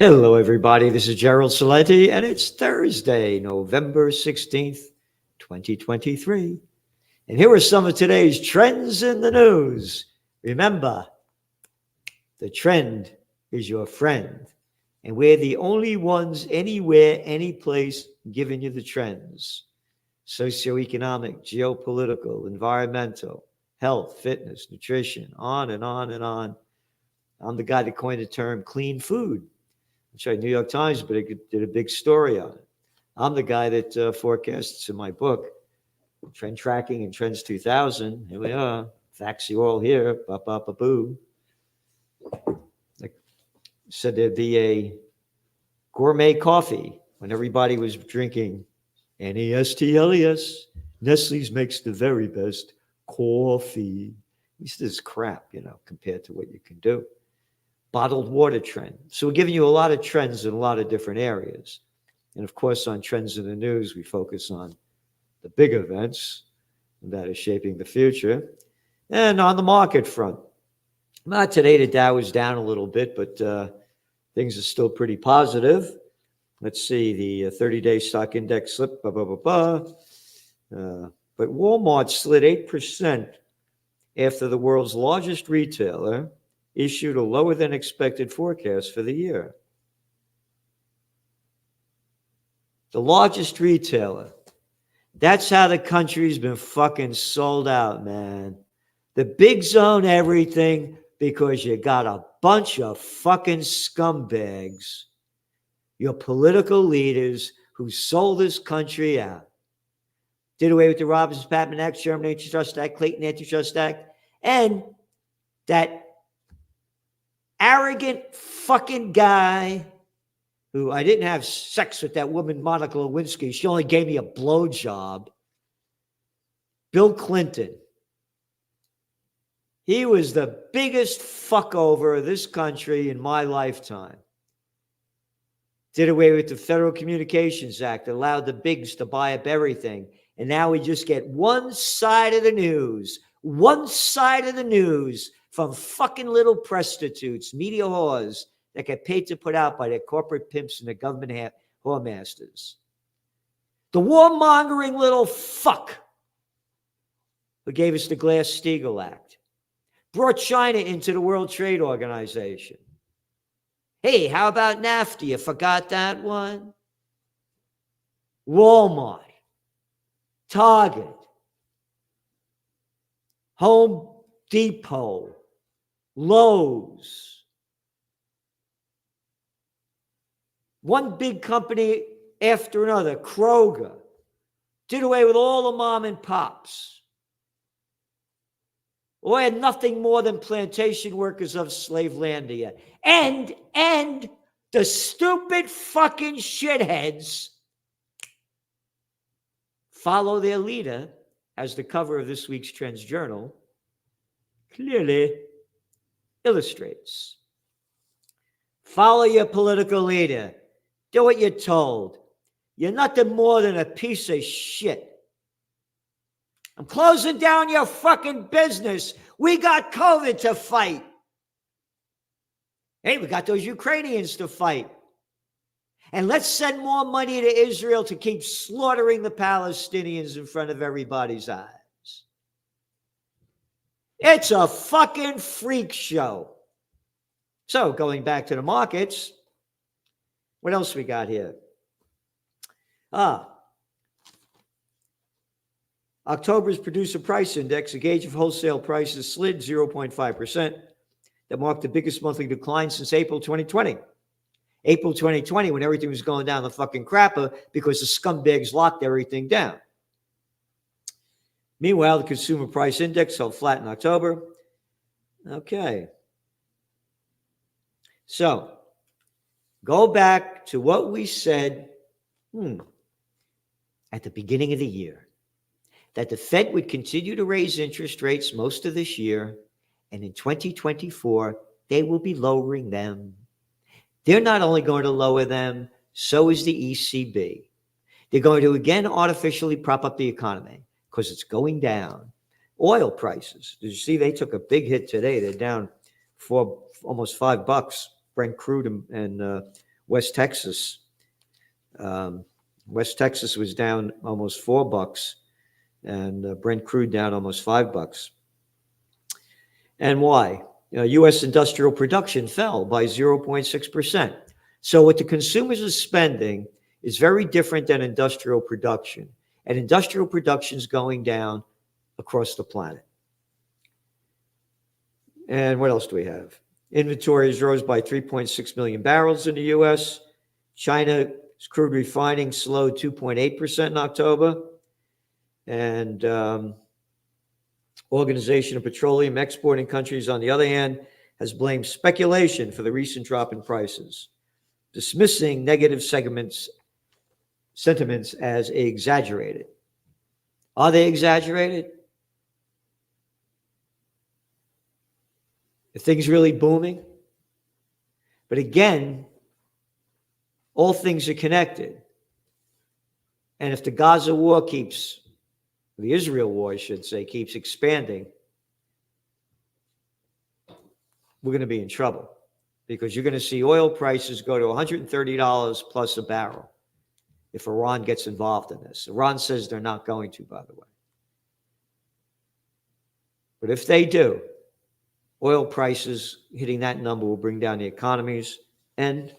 Hello, everybody. This is geraldcelente, and it's Thursday, November 16th, 2023. And here are some of today's trends in the news. Remember, the trend is your friend, and we're the only ones anywhere, any place giving you the trends: socioeconomic, geopolitical, environmental, health, fitness, nutrition, on and on and on. I'm the guy that coined the term clean food. That's right, New York Times did a big story on it. I'm the guy that forecasts in my book, Trend Tracking and Trends 2000. Here we are. Facts you all here. Ba-ba-ba-boo. Like said there'd be a gourmet coffee when everybody was drinking Nestles. Nestle's makes the very best coffee. This is crap, compared to what you can do. Bottled water trend. So we're giving you a lot of trends in a lot of different areas. And of course, on Trends in the News, we focus on the big events that are shaping the future. And on the market front, not today, the Dow is down a little bit, but things are still pretty positive. Let's see, the 30-day stock index slipped, but Walmart slid 8% after the world's largest retailer issued a lower than expected forecast for the year. The largest retailer. That's how the country's been fucking sold out, man. The bigs own everything because you got a bunch of fucking scumbags, your political leaders who sold this country out. Did away with the Robbins-Patman Act, Sherman Antitrust Act, Clayton Antitrust Act, and that arrogant fucking guy who I didn't have sex with that woman, Monica Lewinsky. She only gave me a blowjob. Bill Clinton. He was the biggest fuckover of this country in my lifetime. Did away with the Federal Communications Act, allowed the bigs to buy up everything. And now we just get one side of the news. One side of the news from fucking little prostitutes, media whores that get paid to put out by their corporate pimps and the government whoremasters. The warmongering little fuck who gave us the Glass-Steagall Act, brought China into the World Trade Organization. Hey, how about NAFTA? You forgot that one? Walmart, Target, Home Depot, Lowe's. One big company after another, Kroger, did away with all the mom and pops. Or had nothing more than plantation workers of Slavelandia. And the stupid fucking shitheads follow their leader, as the cover of this week's Trends Journal clearly illustrates. Follow your political leader. Do what you're told. You're nothing more than a piece of shit. I'm closing down your fucking business. We got COVID to fight. Hey, we got those Ukrainians to fight. And let's send more money to Israel to keep slaughtering the Palestinians in front of everybody's eyes. It's a fucking freak show. So, going back to the markets, what else we got here? October's producer price index, a gauge of wholesale prices, slid 0.5%. That marked the biggest monthly decline since April 2020. April 2020, when everything was going down the fucking crapper because the scumbags locked everything down. Meanwhile, the consumer price index held flat in October. Okay. So, go back to what we said at the beginning of the year, that the Fed would continue to raise interest rates most of this year, and in 2024, they will be lowering them. They're not only going to lower them, so is the ECB. They're going to again artificially prop up the economy because it's going down. Oil prices, did you see they took a big hit today? They're down for almost $5. Brent crude and West Texas. West Texas was down almost $4, and Brent crude down almost $5. And why? U.S. industrial production fell by 0.6%. So what the consumers are spending is very different than industrial production. And industrial production is going down across the planet. And what else do we have? Inventories rose by 3.6 million barrels in the U.S. China's crude refining slowed 2.8% in October. And Organization of Petroleum Exporting Countries, on the other hand, has blamed speculation for the recent drop in prices, dismissing negative sentiments as exaggerated. Are they exaggerated? Are things really booming? But again, all things are connected. And if the Gaza war the Israel war, I should say, keeps expanding, we're going to be in trouble, because you're going to see oil prices go to $130 plus a barrel if Iran gets involved in this. Iran says they're not going to, by the way. But if they do, oil prices hitting that number will bring down the economies, and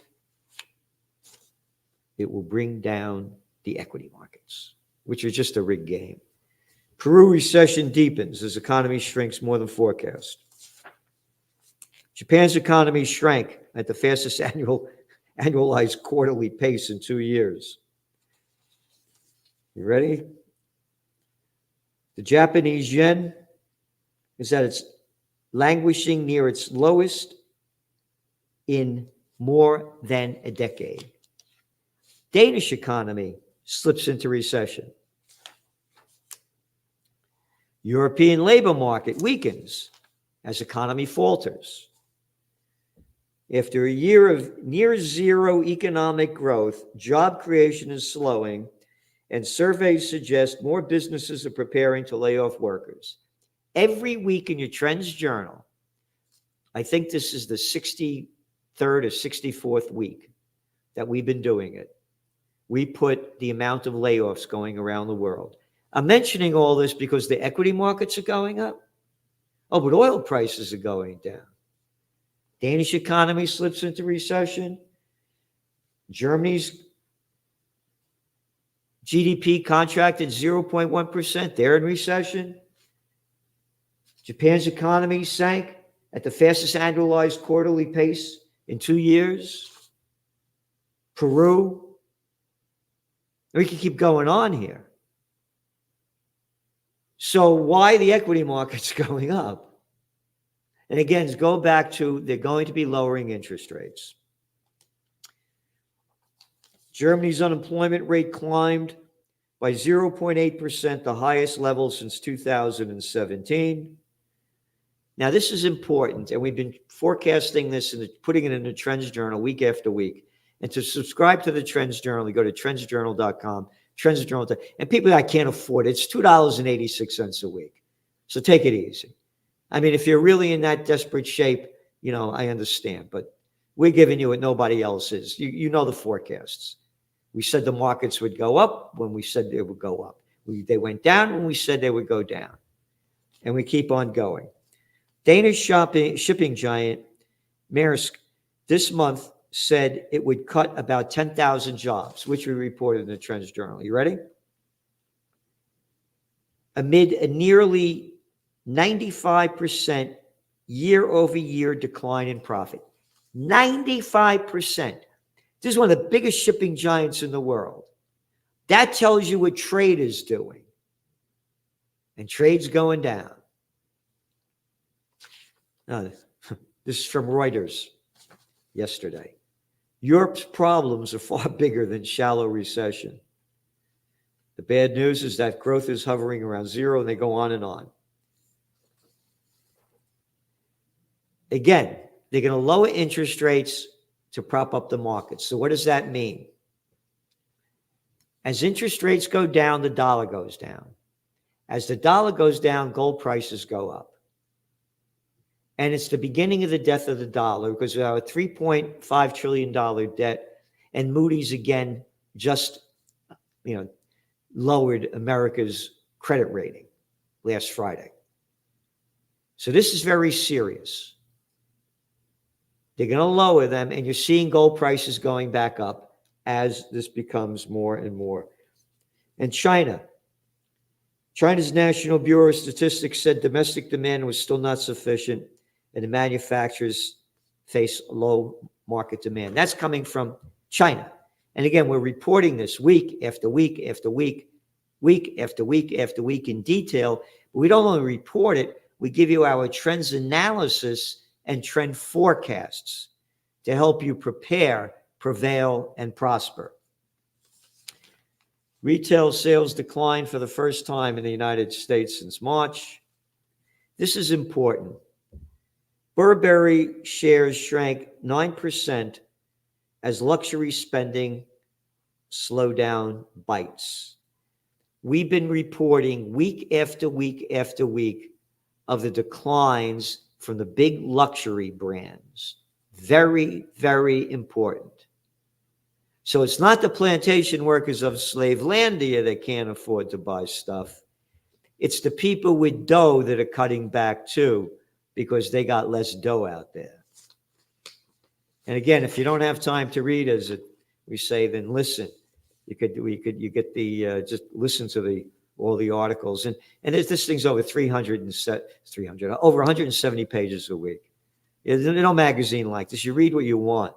it will bring down the equity markets, which are just a rigged game. Peru recession deepens as economy shrinks more than forecast. Japan's economy shrank at the fastest annualized quarterly pace in 2 years. You ready? The Japanese yen is at its languishing near its lowest in more than a decade. Danish economy slips into recession. European labor market weakens as economy falters. After a year of near zero economic growth, job creation is slowing, and surveys suggest more businesses are preparing to lay off workers. Every week in your Trends Journal, I think this is the 63rd or 64th week that we've been doing it, we put the amount of layoffs going around the world. I'm mentioning all this because the equity markets are going up. Oh, but oil prices are going down. Danish economy slips into recession. Germany's GDP contracted 0.1%. They're in recession. Japan's economy sank at the fastest annualized quarterly pace in 2 years. Peru. We can keep going on here. So why the equity markets going up? And again, go back to they're going to be lowering interest rates. Germany's unemployment rate climbed by 0.8%, the highest level since 2017. Now, this is important, and we've been forecasting this and putting it in the Trends Journal week after week. And to subscribe to the Trends Journal, you go to trendsjournal.com, Trends Journal. And people that can't afford it, it's $2.86 a week. So take it easy. I mean, if you're really in that desperate shape, I understand. But we're giving you what nobody else is. You know the forecasts. We said the markets would go up when we said they would go up. They went down when we said they would go down. And we keep on going. Danish shipping giant Maersk this month said it would cut about 10,000 jobs, which we reported in the Trends Journal. You ready? Amid a nearly 95% year-over-year decline in profit. 95%. This is one of the biggest shipping giants in the world. That tells you what trade is doing. And trade's going down. Now, this is from Reuters yesterday. Europe's problems are far bigger than shallow recession. The bad news is that growth is hovering around zero, and they go on and on. Again, they're going to lower interest rates to prop up the markets. So what does that mean? As interest rates go down, the dollar goes down. As the dollar goes down, gold prices go up. And it's the beginning of the death of the dollar, because we have a $3.5 trillion debt And Moody's again just, lowered America's credit rating last Friday. So this is very serious. They're going to lower them, and you're seeing gold prices going back up as this becomes more and more. And China's National Bureau of Statistics said domestic demand was still not sufficient, and the manufacturers face low market demand. That's coming from China. And again, we're reporting this week after week after week, week after week after week in detail. But we don't only report it, we give you our trends analysis and trend forecasts to help you prepare, prevail, and prosper. Retail sales declined for the first time in the United States since March. This is important. Burberry shares shrank 9% as luxury spending slowdown bites. We've been reporting week after week after week of the declines from the big luxury brands. Very, very important. So it's not the plantation workers of Slavelandia that can't afford to buy stuff. It's the people with dough that are cutting back too, because they got less dough out there. And again, if you don't have time to read, as we say, then listen. You get the just listen to all the articles, and this thing's over 170 pages a week. There's no magazine like this. You read what you want.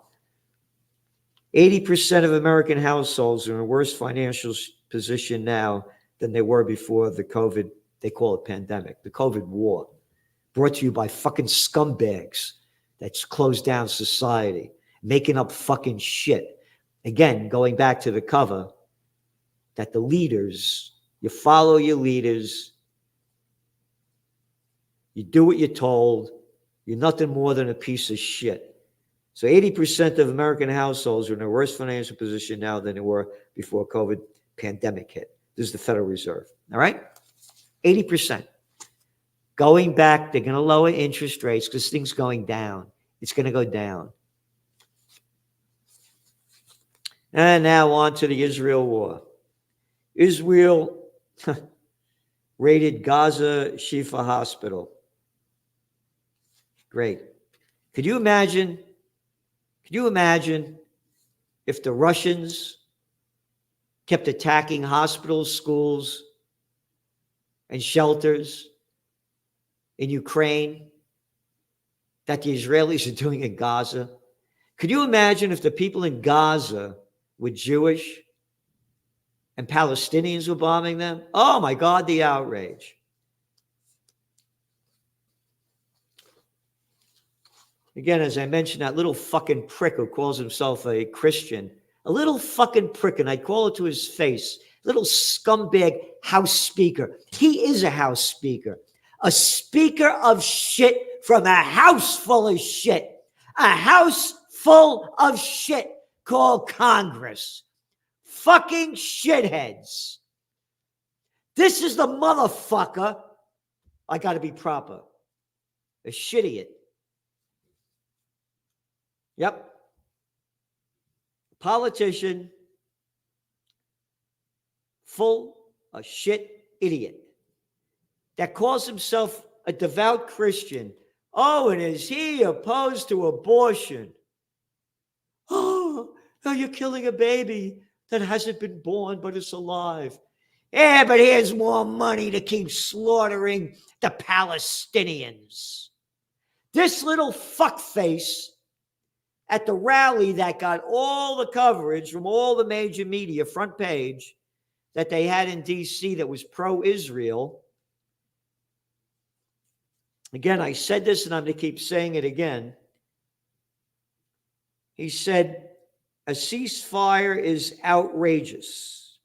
80% of American households are in a worse financial position now than they were before the COVID, they call it pandemic, the COVID war, brought to you by fucking scumbags that's closed down society, making up fucking shit. Again, going back to the cover, that the leaders, you follow your leaders, you do what you're told, you're nothing more than a piece of shit. So 80% of American households are in a worse financial position now than they were before COVID pandemic hit. This is the Federal Reserve, all right? 80%. Going back, they're going to lower interest rates because things going down. It's going to go down. And now on to the Israel war. Israel raided Gaza Shifa Hospital. Great. Could you imagine if the Russians kept attacking hospitals, schools, and shelters in Ukraine that the Israelis are doing in Gaza? Could you imagine if the people in Gaza were Jewish and Palestinians were bombing them? Oh my God, the outrage. Again, as I mentioned, that little fucking prick who calls himself a Christian, a little fucking prick, and I call it to his face, little scumbag House Speaker. He is a House Speaker, a speaker of shit from a house full of shit, a house full of shit called Congress. Fucking shitheads. This is the motherfucker, I got to be proper, a shit-idiot. Yep. Politician, full of shit idiot that calls himself a devout Christian. Oh, and is he opposed to abortion? Oh, you're killing a baby that hasn't been born but is alive. Yeah, but here's more money to keep slaughtering the Palestinians. This little fuckface at the rally that got all the coverage from all the major media, front page, that they had in D.C. that was pro-Israel. Again, I said this and I'm going to keep saying it again. He said, a ceasefire is outrageous.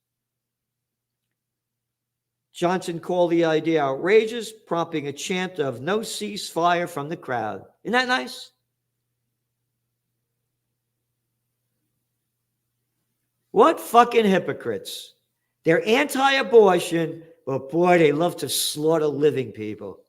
Johnson called the idea outrageous, prompting a chant of no ceasefire from the crowd. Isn't that nice? What fucking hypocrites. They're anti-abortion, but boy, they love to slaughter living people.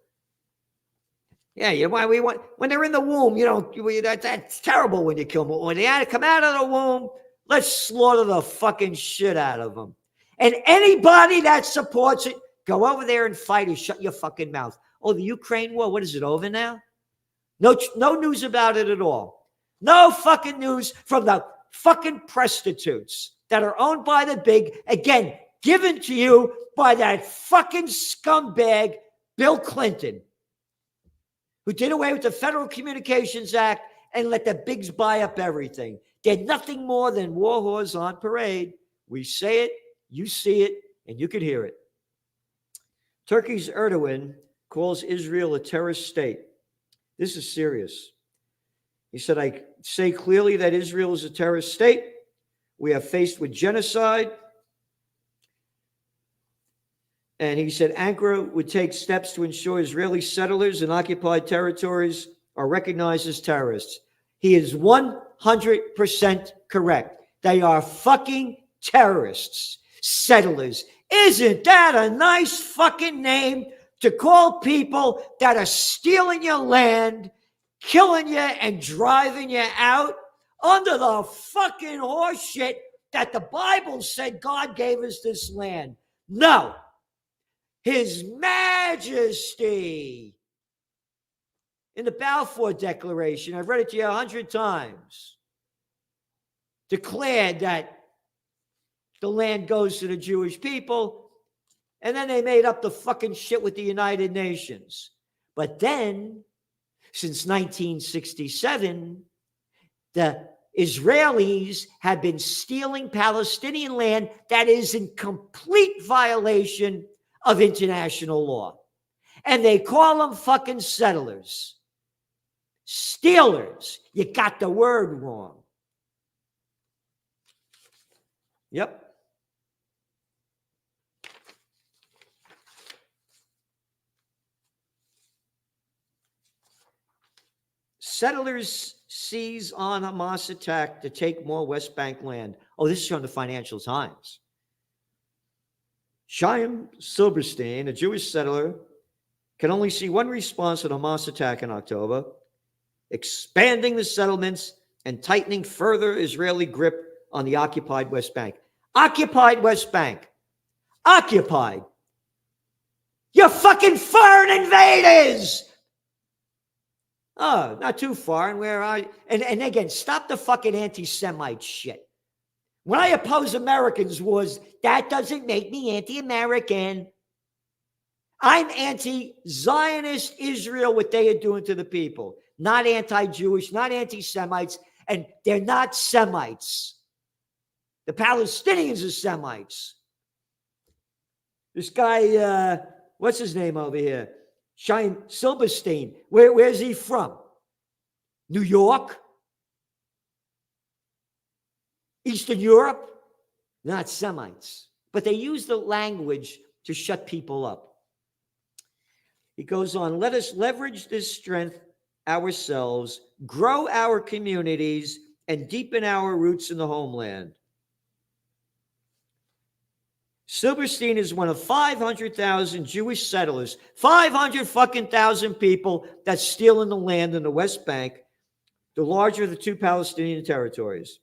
Yeah, when they're in the womb, that's terrible when you kill them. When they come out of the womb, Let's slaughter the fucking shit out of them. And anybody that supports it, go over there and fight or shut your fucking mouth. Oh, the Ukraine war, what is it, over now? No news about it at all. No fucking news from the fucking prostitutes that are owned by the big, again, given to you by that fucking scumbag, Bill Clinton, who did away with the Federal Communications Act and let the bigs buy up everything. They're nothing more than war whores on parade. We say it, you see it, and you can hear it. Turkey's Erdogan calls Israel a terrorist state. This is serious. He said, I say clearly that Israel is a terrorist state. We are faced with genocide. And he said Ankara would take steps to ensure Israeli settlers in occupied territories are recognized as terrorists. He is 100% correct. They are fucking terrorists, settlers. Isn't that a nice fucking name to call people that are stealing your land, killing you, and driving you out under the fucking horseshit that the Bible said God gave us this land? No. His Majesty, in the Balfour Declaration, I've read it to you 100 times, declared that the land goes to the Jewish people, and then they made up the fucking shit with the United Nations. But then, since 1967, the Israelis have been stealing Palestinian land that is in complete violation of international law. And they call them fucking settlers. Stealers. You got the word wrong. Yep. Settlers seize on Hamas attack to take more West Bank land. Oh, this is from the Financial Times. Chaim Silberstein, a Jewish settler, can only see one response to the Hamas attack in October: expanding the settlements and tightening further Israeli grip on the occupied West Bank. Occupied West Bank. Occupied. You're fucking foreign invaders. Oh, not too far. And where are you? And again, stop the fucking anti-Semite shit. When I oppose Americans' wars, that doesn't make me anti-American. I'm anti-Zionist Israel, what they are doing to the people. Not anti-Jewish, not anti-Semites, and they're not Semites. The Palestinians are Semites. This guy, what's his name over here? Chaim Silberstein. Where's he from? New York? Eastern Europe? Not Semites. But they use the language to shut people up. He goes on, let us leverage this strength ourselves, grow our communities, and deepen our roots in the homeland. Silberstein is one of 500,000 Jewish settlers, 500,000 people that's stealing the land in the West Bank, the larger of the two Palestinian territories.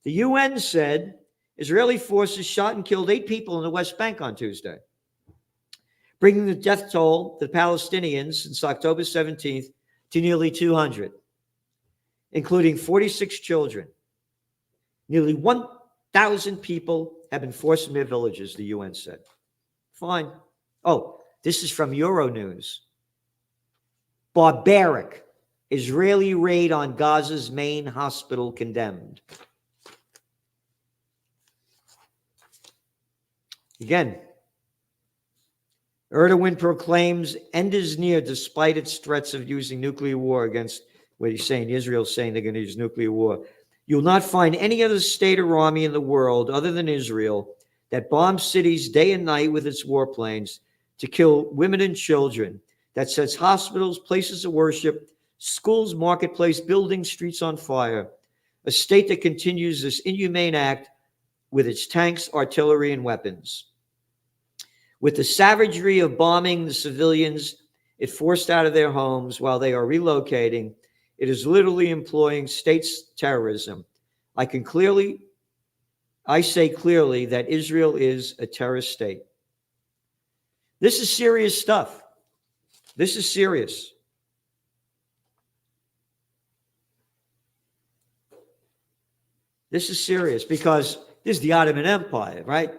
The UN said Israeli forces shot and killed 8 people in the West Bank on Tuesday, bringing the death toll to the Palestinians since October 17th to nearly 200, including 46 children. Nearly 1,000 people have been forced from their villages, the UN said. Fine. Oh, this is from Euronews. Barbaric Israeli raid on Gaza's main hospital condemned. Again, Erdogan proclaims end is near despite its threats of using nuclear war against, what he's saying, Israel's saying they're going to use nuclear war. You'll not find any other state or army in the world other than Israel that bombs cities day and night with its warplanes to kill women and children, that sets hospitals, places of worship, schools, marketplace, buildings, streets on fire. A state that continues this inhumane act with its tanks, artillery, and weapons. With the savagery of bombing the civilians it forced out of their homes while they are relocating, it is literally employing states terrorism. I can clearly I say clearly that Israel is a terrorist state. This is serious stuff. This is serious. This is serious because this is the Ottoman Empire, right?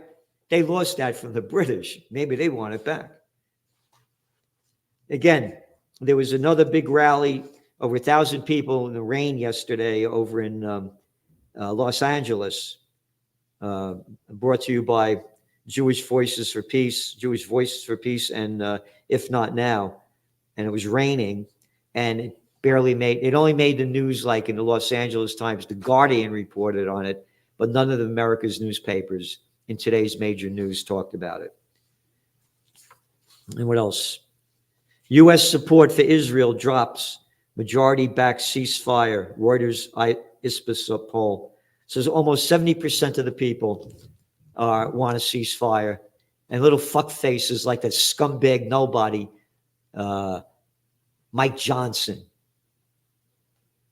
They lost that from the British. Maybe they want it back. Again, there was another big rally, over 1,000 people in the rain yesterday over in Los Angeles, brought to you by Jewish Voices for Peace, and If Not Now. And it was raining, and it only made the news like in the Los Angeles Times. The Guardian reported on it, but none of America's newspapers in today's major news talked about it. And what else? U.S. support for Israel drops. Majority-backed ceasefire. Reuters Ipsos poll says almost 70% of the people want a ceasefire. And little fuck faces like that scumbag nobody, Mike Johnson.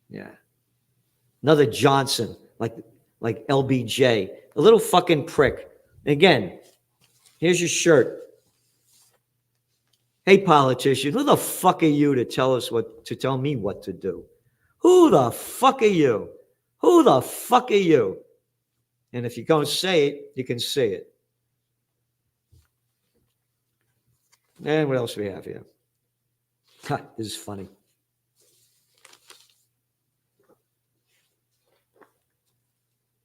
Yeah. Another Johnson, like LBJ. A little fucking prick. Again, here's your shirt. Hey, politician, who the fuck are you to tell me what to do? Who the fuck are you? Who the fuck are you? And if you're going to say it, you can say it. And what else do we have here? This is funny.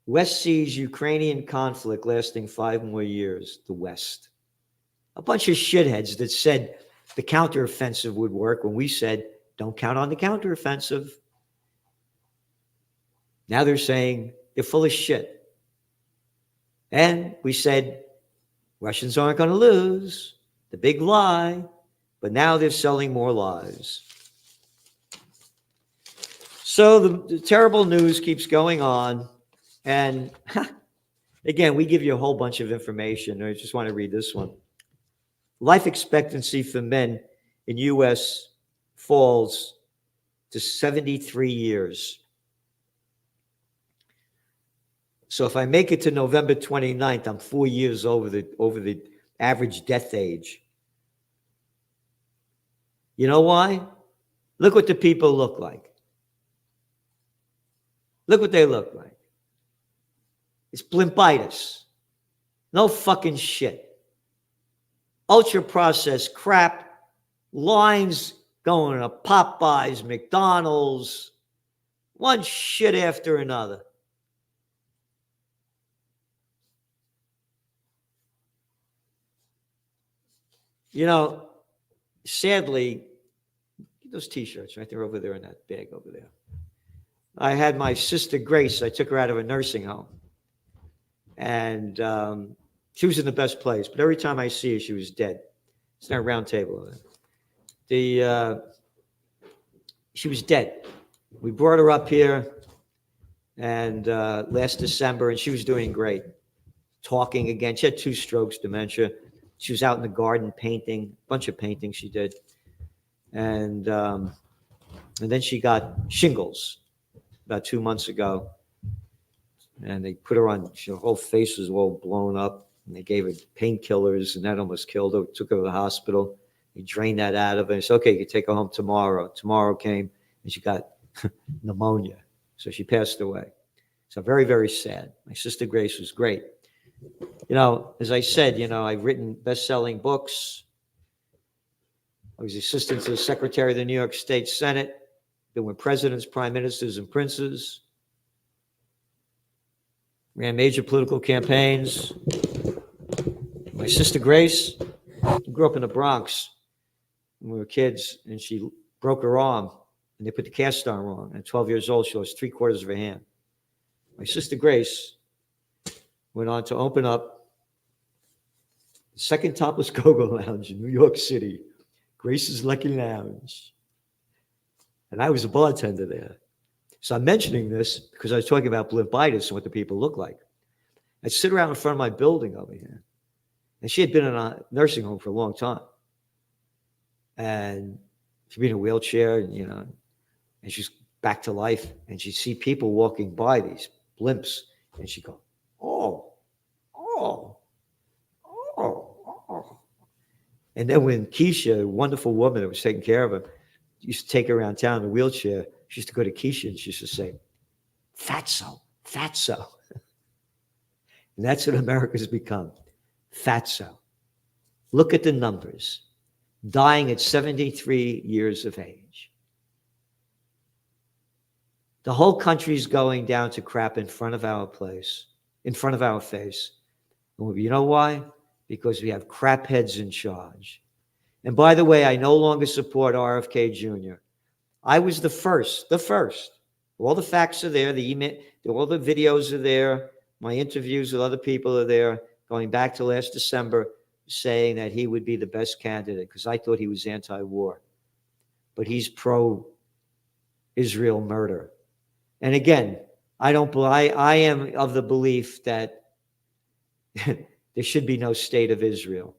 West sees Ukrainian conflict lasting 5 more years. The West. A bunch of shitheads that said the counteroffensive would work when we said, don't count on the counteroffensive. Now they're saying they're full of shit. And we said, Russians aren't going to lose. The big lie. But now they're selling more lies. So the terrible news keeps going on. And again, we give you a whole bunch of information. I just want to read this one. Life expectancy for men in U.S. falls to 73 years. So if I make it to November 29th, I'm 4 years over the average death age. You know why? Look what the people look like. Look what they look like. It's blimpitis. No fucking shit. Ultra-processed crap, lines going to Popeyes, McDonald's, one shit after another. You know, sadly, those T-shirts right there over there in that bag over there. I had my sister Grace, I took her out of a nursing home. And she was in the best place, but every time I see her, she was dead. It's not a round table. She was dead. We brought her up here, and last December, and she was doing great. Talking again. She had 2 strokes, dementia. She was out in the garden painting, a bunch of painting she did. And then she got shingles about 2 months ago. And they put her on, her whole face was all blown up. And they gave her painkillers, and that almost killed her. Took her to the hospital. They drained that out of her. And said, okay, you can take her home tomorrow. Tomorrow came, and she got pneumonia. So she passed away. So very, very sad. My sister Grace was great. You know, as I said, I've written best-selling books. I was assistant to the Secretary of the New York State Senate. Been with presidents, prime ministers, and princes. Ran major political campaigns. My sister Grace grew up in the Bronx when we were kids, and she broke her arm, and they put the cast on wrong. At 12 years old, she lost 3/4 of her hand. My sister Grace went on to open up the second topless go-go lounge in New York City, Grace's Lucky Lounge. And I was a bartender there. So I'm mentioning this because I was talking about blimpitis and what the people look like. I'd sit around in front of my building over here. And she had been in a nursing home for a long time. And she'd be in a wheelchair, and she's back to life. And she'd see people walking by, these blimps. And she'd go, oh, oh, oh. And then when Keisha, a wonderful woman that was taking care of him, used to take her around town in a wheelchair, she used to go to Keisha and she used to say, fatso, fatso. And that's what America's become, fatso. Look at the numbers, dying at 73 years of age. The whole country's going down to crap in front of our place, in front of our face. And you know why? Because we have crap heads in charge. And by the way, I no longer support RFK Jr. I was the first. All the facts are there, the email, all the videos are there, my interviews with other people are there, going back to last December, saying that he would be the best candidate because I thought he was anti-war. But he's pro-Israel murder. And again, I am of the belief that there should be no state of Israel.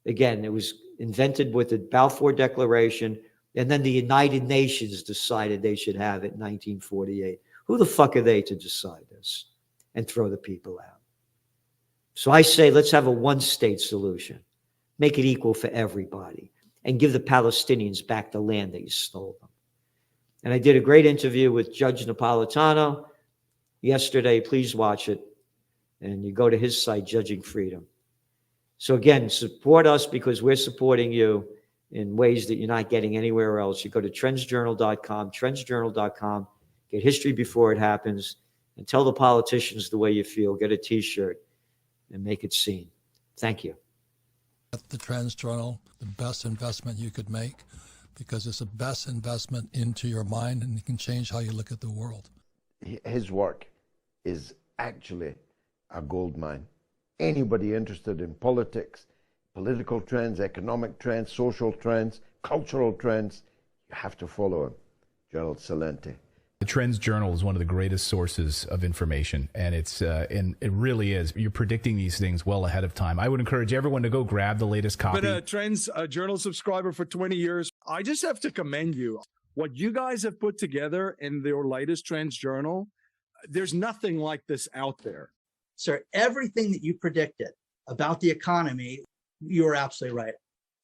Again, it was invented with the Balfour Declaration, and then the United Nations decided they should have it in 1948. Who the fuck are they to decide this and throw the people out? So I say, let's have a one-state solution. Make it equal for everybody and give the Palestinians back the land that you stole them. And I did a great interview with Judge Napolitano yesterday. Please watch it. And you go to his site, Judging Freedom. So again, support us because we're supporting you in ways that you're not getting anywhere else. You go to trendsjournal.com, get history before it happens, and tell the politicians the way you feel. Get a T-shirt and make it seen. Thank you. The Trends Journal, the best investment you could make, because it's the best investment into your mind, and it can change how you look at the world. His work is actually a gold mine. Anybody interested in politics, political trends, economic trends, social trends, cultural trends, you have to follow him, geraldcelente. The Trends Journal is one of the greatest sources of information, and and it really is. You're predicting these things well ahead of time. I would encourage everyone to go grab the latest copy. But Trends Journal subscriber for 20 years. I just have to commend you. What you guys have put together in your latest Trends Journal, there's nothing like this out there. Sir, everything that you predicted about the economy, you were absolutely right.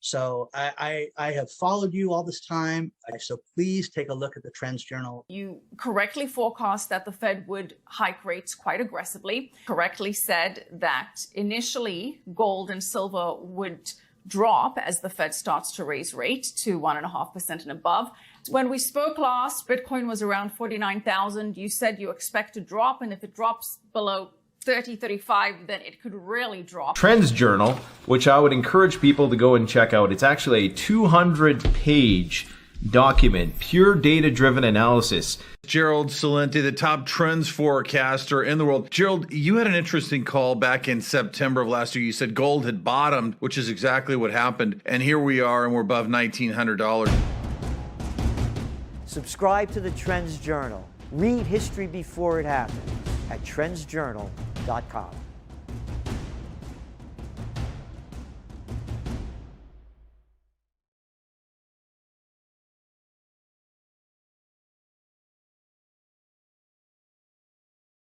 So I have followed you all this time. So please take a look at the Trends Journal. You correctly forecast that the Fed would hike rates quite aggressively, correctly said that initially gold and silver would drop as the Fed starts to raise rate to 1.5% and above. When we spoke last, Bitcoin was around 49,000. You said you expect to drop, and if it drops below 30, 35, then it could really drop. Trends Journal, which I would encourage people to go and check out. It's actually a 200-page document, pure data-driven analysis. Gerald Celente, the top trends forecaster in the world. Gerald, you had an interesting call back in September of last year. You said gold had bottomed, which is exactly what happened. And here we are, and we're above $1,900. Subscribe to the Trends Journal. Read history before it happens at trendsjournal.com.